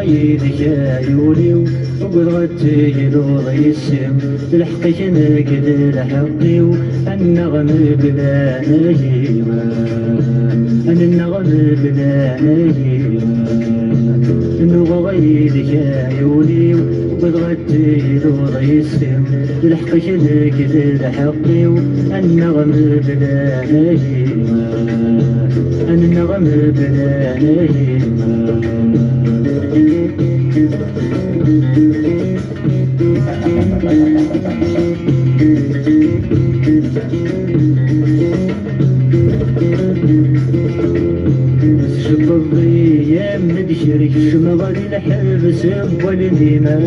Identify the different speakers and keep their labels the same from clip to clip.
Speaker 1: يدك عيوني وبغيتي نور يسم تلحقك نقد الحقي والنغم بلا نجيمة النغم بلا نجيمة نبغى يدك عيوني وبغيتي نور يسم تلحقك نقد الحقي والنغم بلا نجيمة النغم بلا نجيمة شب الضيام مدشرك شمغل الحبس والنديمة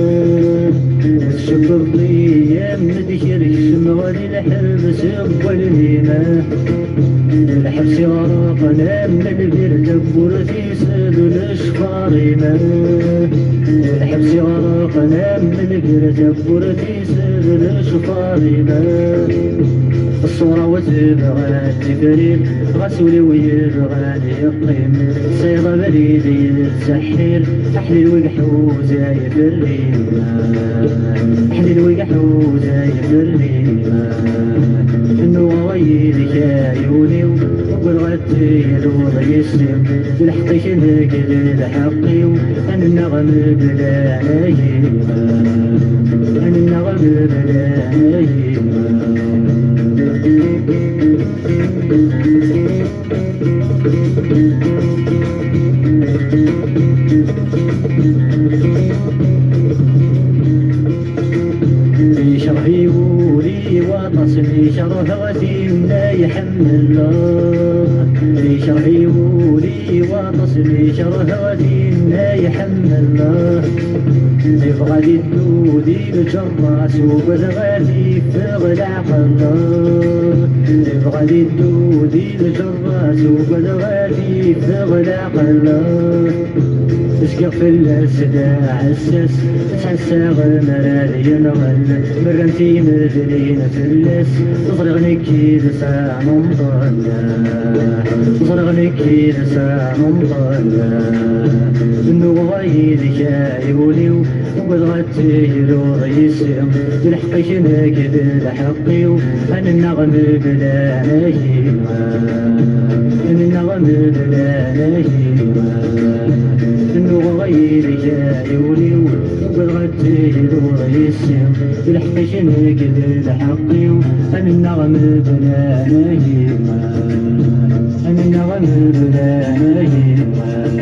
Speaker 1: شب الضيام مدشرك شمغل الحبس والنديمة الحبس غرقنا من البير تكبر في سبل الشفاريمة الحبس غرقنا من البير تكبر في سبل الشفاريمة الصورة وتبغى التفريل غسولي ويبغى يقيم صيغة بريدي السحير أحلي الوقحوز يا بريمة أحلي الوقحوز يا بريمة إنه غيرك عيوني وبالغتي الوضع يسلم بالحقك نقل الحقي وأن النغم بلا نجيمة أن النغم بلا نجيمة شرحي ولي وتصلي شرفتي لا يحمل الله شرحي ولي وتصلي شرفتي لا يحمل الله غادي الدودي بالجراس وبالغادي فغلع الله غادي الدودي بالجراس وبالغادي فغلع الله تسقف الأسدى عساس تحسى غمرال ينغل مرنتي مثلين فلس تصرغني كي لسا ممطلة تصرغني كي لسا ممطلة إنه غايدك عيوني وبالغتي لور يسم تلحقك نقد الحقي وأن النغم بلا نجيمة أن النغم بلا نجيمة إنه غيرك عيوني وبالغتي لور يسم تلحقك نقد الحقي وأن النغم بلا نجيمة أن النغم بلا نجيمة